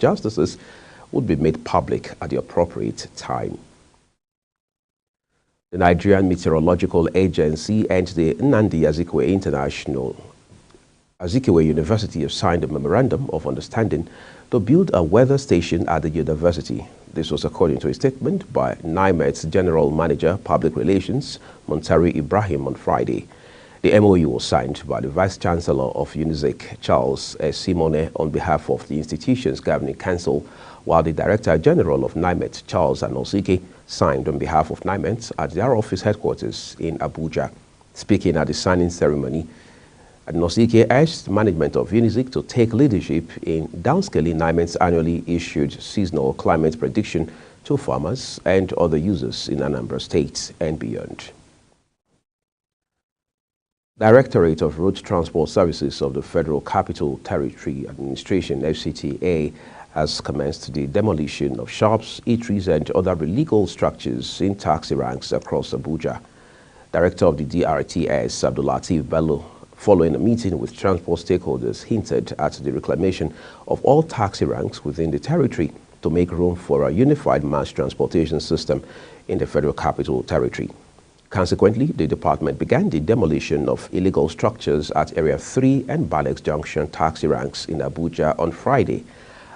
justices would be made public at the appropriate time. The Nigerian Meteorological Agency and the Nnamdi Azikiwe University have signed a memorandum of understanding to build a weather station at the university. This was according to a statement by NIMET's General Manager, Public Relations, Montari Ibrahim, on Friday. The MOU was signed by the Vice-Chancellor of UNIZIK, Charles Simone, on behalf of the institution's governing council, while the Director General of NIMET, Charles Anosike, signed on behalf of NIMET at their office headquarters in Abuja. Speaking at the signing ceremony, Anosike urged management of UNIZIK to take leadership in downscaling NIMET's annually issued seasonal climate prediction to farmers and other users in Anambra State and beyond. Directorate of Road Transport Services of the Federal Capital Territory Administration, FCTA, has commenced the demolition of shops, eateries, and other illegal structures in taxi ranks across Abuja. Director of the DRTS, Abdulateef Bello, following a meeting with transport stakeholders, hinted at the reclamation of all taxi ranks within the territory to make room for a unified mass transportation system in the Federal Capital Territory. Consequently, the department began the demolition of illegal structures at Area 3 and Banex Junction taxi ranks in Abuja on Friday.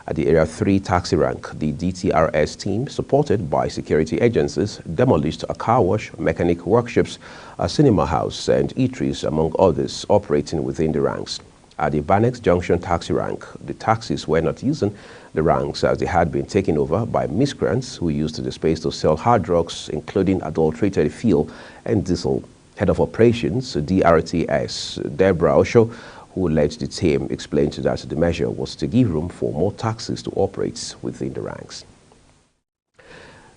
At the Area 3 taxi rank, the DTRS team, supported by security agencies, demolished a car wash, mechanic workshops, a cinema house, and eateries, among others, operating within the ranks. At the Banex Junction taxi rank, the taxis were not using the ranks as they had been taken over by miscreants who used the space to sell hard drugs, including adulterated fuel and diesel. Head of Operations, DRTS, Deborah Osho, who led the team, explained that the measure was to give room for more taxis to operate within the ranks.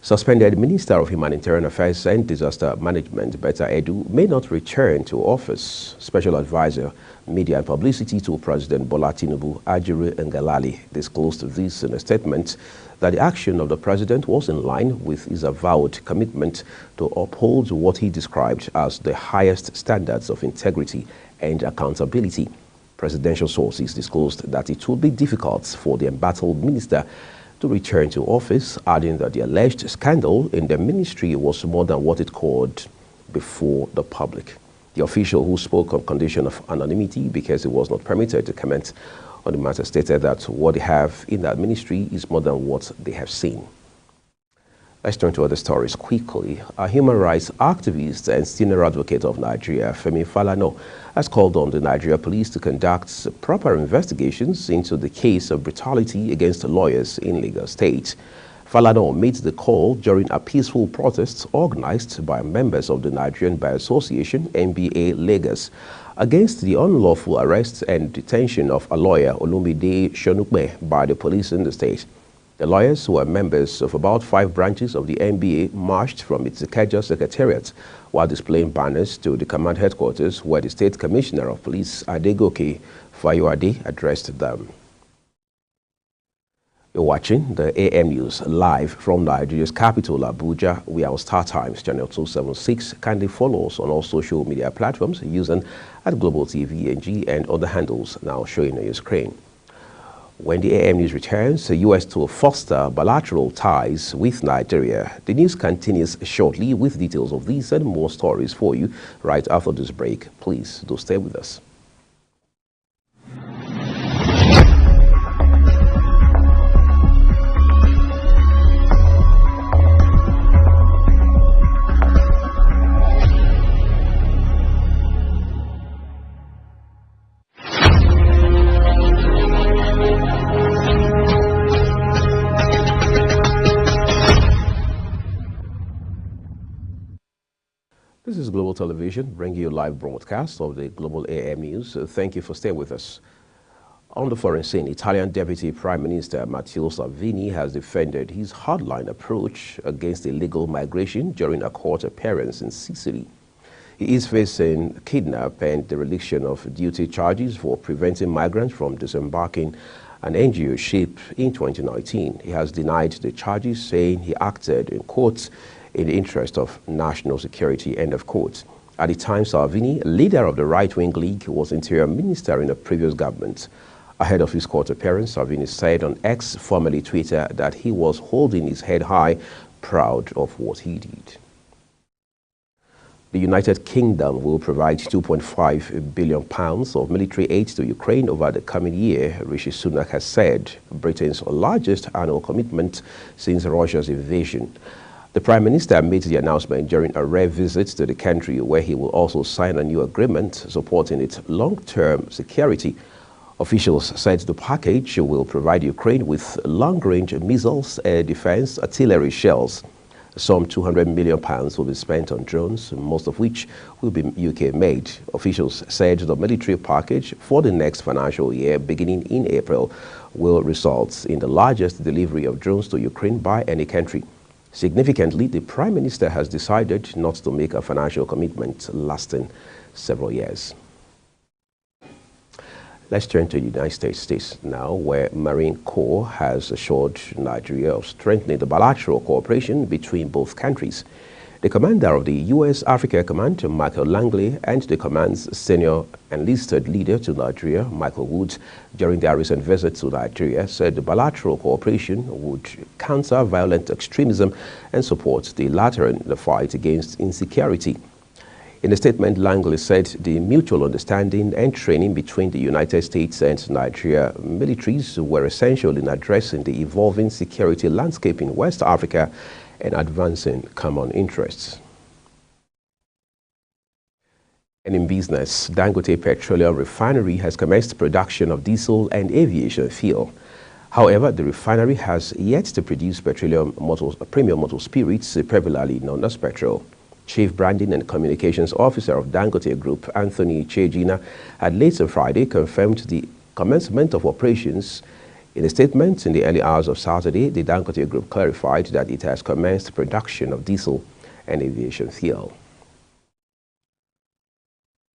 Suspended Minister of Humanitarian Affairs and Disaster Management, Betta Edu, may not return to office. Special Advisor, Media and Publicity to President Bola Tinubu, Ajuri Ngalali, disclosed this in a statement that the action of the president was in line with his avowed commitment to uphold what he described as the highest standards of integrity and accountability. Presidential sources disclosed that it would be difficult for the embattled minister to return to office, adding that the alleged scandal in the ministry was more than what it called before the public. The official, who spoke on condition of anonymity because he was not permitted to comment on the matter, stated that what they have in that ministry is more than what they have seen. Let's turn to other stories quickly. A human rights activist and senior advocate of Nigeria, Femi Falana, has called on the Nigeria police to conduct proper investigations into the case of brutality against lawyers in Lagos State. Falana made the call during a peaceful protest organized by members of the Nigerian Bar Association, NBA Lagos, against the unlawful arrest and detention of a lawyer, Olumide Shonukbe, by the police in the state. The lawyers, who are members of about 5 branches of the NBA, marched from its Ikeja secretariat while displaying banners to the command headquarters, where the State Commissioner of Police, Adegoke Fayuade, addressed them. You're watching the AM News live from Nigeria's capital, Abuja. We are on Star Times, channel 276. Kindly follow us on all social media platforms using @Global TV NG and other handles now showing on your screen. When the AM News returns, the U.S. to foster bilateral ties with Nigeria. The news continues shortly with details of these and more stories for you right after this break. Please do stay with us. This is Global Television, bringing you live broadcast of the Global AM News. Thank you for staying with us. On the foreign scene, Italian Deputy Prime Minister Matteo Salvini has defended his hardline approach against illegal migration during a court appearance in Sicily. He is facing kidnap and dereliction of duty charges for preventing migrants from disembarking an NGO ship in 2019. He has denied the charges, saying he acted in court in the interest of national security, end of quote. At the time, Salvini, leader of the right-wing league, was interior minister in the previous government. Ahead of his court appearance, Savini said on X, formerly Twitter, that he was holding his head high, proud of what he did. The United Kingdom will provide £2.5 billion of military aid to Ukraine over the coming year, Rishi Sunak has said, Britain's largest annual commitment since Russia's invasion. The Prime Minister made the announcement during a rare visit to the country, where he will also sign a new agreement supporting its long-term security. Officials said the package will provide Ukraine with long-range missiles, air defense, artillery shells. Some £200 million will be spent on drones, most of which will be UK-made. Officials said the military package for the next financial year, beginning in April, will result in the largest delivery of drones to Ukraine by any country. Significantly, the Prime Minister has decided not to make a financial commitment lasting several years. Let's turn to the United States now, where Marine Corps has assured Nigeria of strengthening the bilateral cooperation between both countries. The commander of the U.S. Africa Command, Michael Langley, and the command's senior enlisted leader to Nigeria, Michael Woods, during their recent visit to Nigeria, said the bilateral cooperation would counter violent extremism and support the latter in the fight against insecurity. In a statement, Langley said the mutual understanding and training between the United States and Nigeria militaries were essential in addressing the evolving security landscape in West Africa and advancing common interests. And in business, Dangote Petroleum Refinery has commenced production of diesel and aviation fuel. However, the refinery has yet to produce premium motor spirits, popularly known as petrol. Chief Branding and Communications Officer of Dangote Group, Anthony Chejina, had late on Friday confirmed the commencement of operations. In a statement in the early hours of Saturday, the Dangote Group clarified that it has commenced production of diesel and aviation fuel.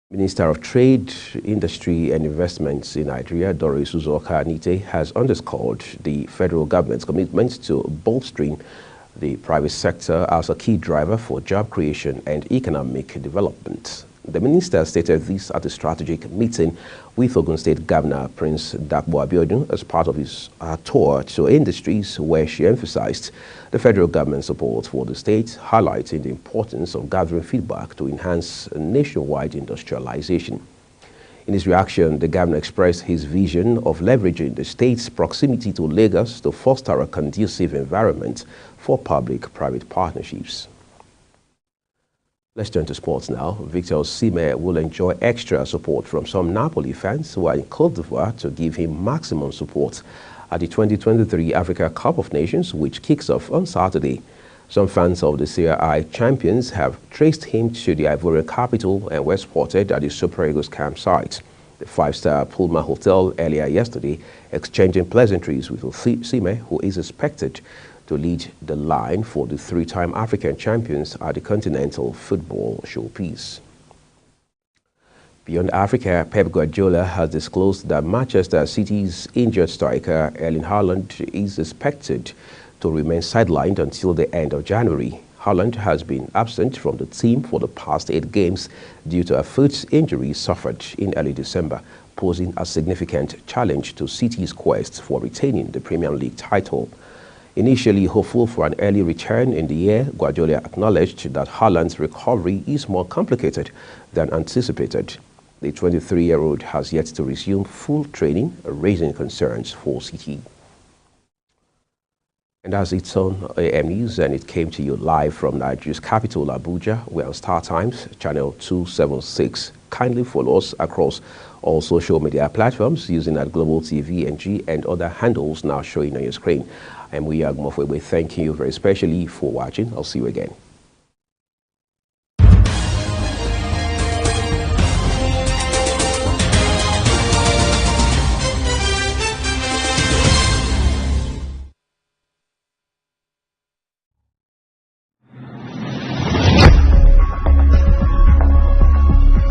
Minister of Trade, Industry and Investments in Nigeria, Doris Uzoka-Anite, has underscored the federal government's commitment to bolstering the private sector as a key driver for job creation and economic development. The minister stated this at a strategic meeting with Ogun State Governor Prince Dakbo Abiodun as part of his tour to industries, where she emphasized the federal government's support for the state, highlighting the importance of gathering feedback to enhance nationwide industrialization. In his reaction, the governor expressed his vision of leveraging the state's proximity to Lagos to foster a conducive environment for public-private partnerships. Let's turn to sports now. Victor Osimhen will enjoy extra support from some Napoli fans who are in Côte d'Ivoire to give him maximum support at the 2023 Africa Cup of Nations, which kicks off on Saturday. Some fans of the Serie A champions have traced him to the Ivorian capital and were spotted at the Super Eagles campsite, the five-star Pullman Hotel, earlier yesterday, exchanging pleasantries with Osimhen, who is expected to lead the line for the three-time African champions at the Continental Football Showpiece. Beyond Africa, Pep Guardiola has disclosed that Manchester City's injured striker Erling Haaland is expected to remain sidelined until the end of January. Haaland has been absent from the team for the past 8 games due to a foot injury suffered in early December, posing a significant challenge to City's quest for retaining the Premier League title. Initially hopeful for an early return in the year, Guardiola acknowledged that Haaland's recovery is more complicated than anticipated. The 23-year-old has yet to resume full training, raising concerns for City. And as it's on AM News, and it came to you live from Nigeria's capital, Abuja. We're on Star Times, channel 276. Kindly follow us across all social media platforms using @Global TV NG and other handles now showing on your screen. And we are Mofwebe thanking you very specially for watching. I'll see you again.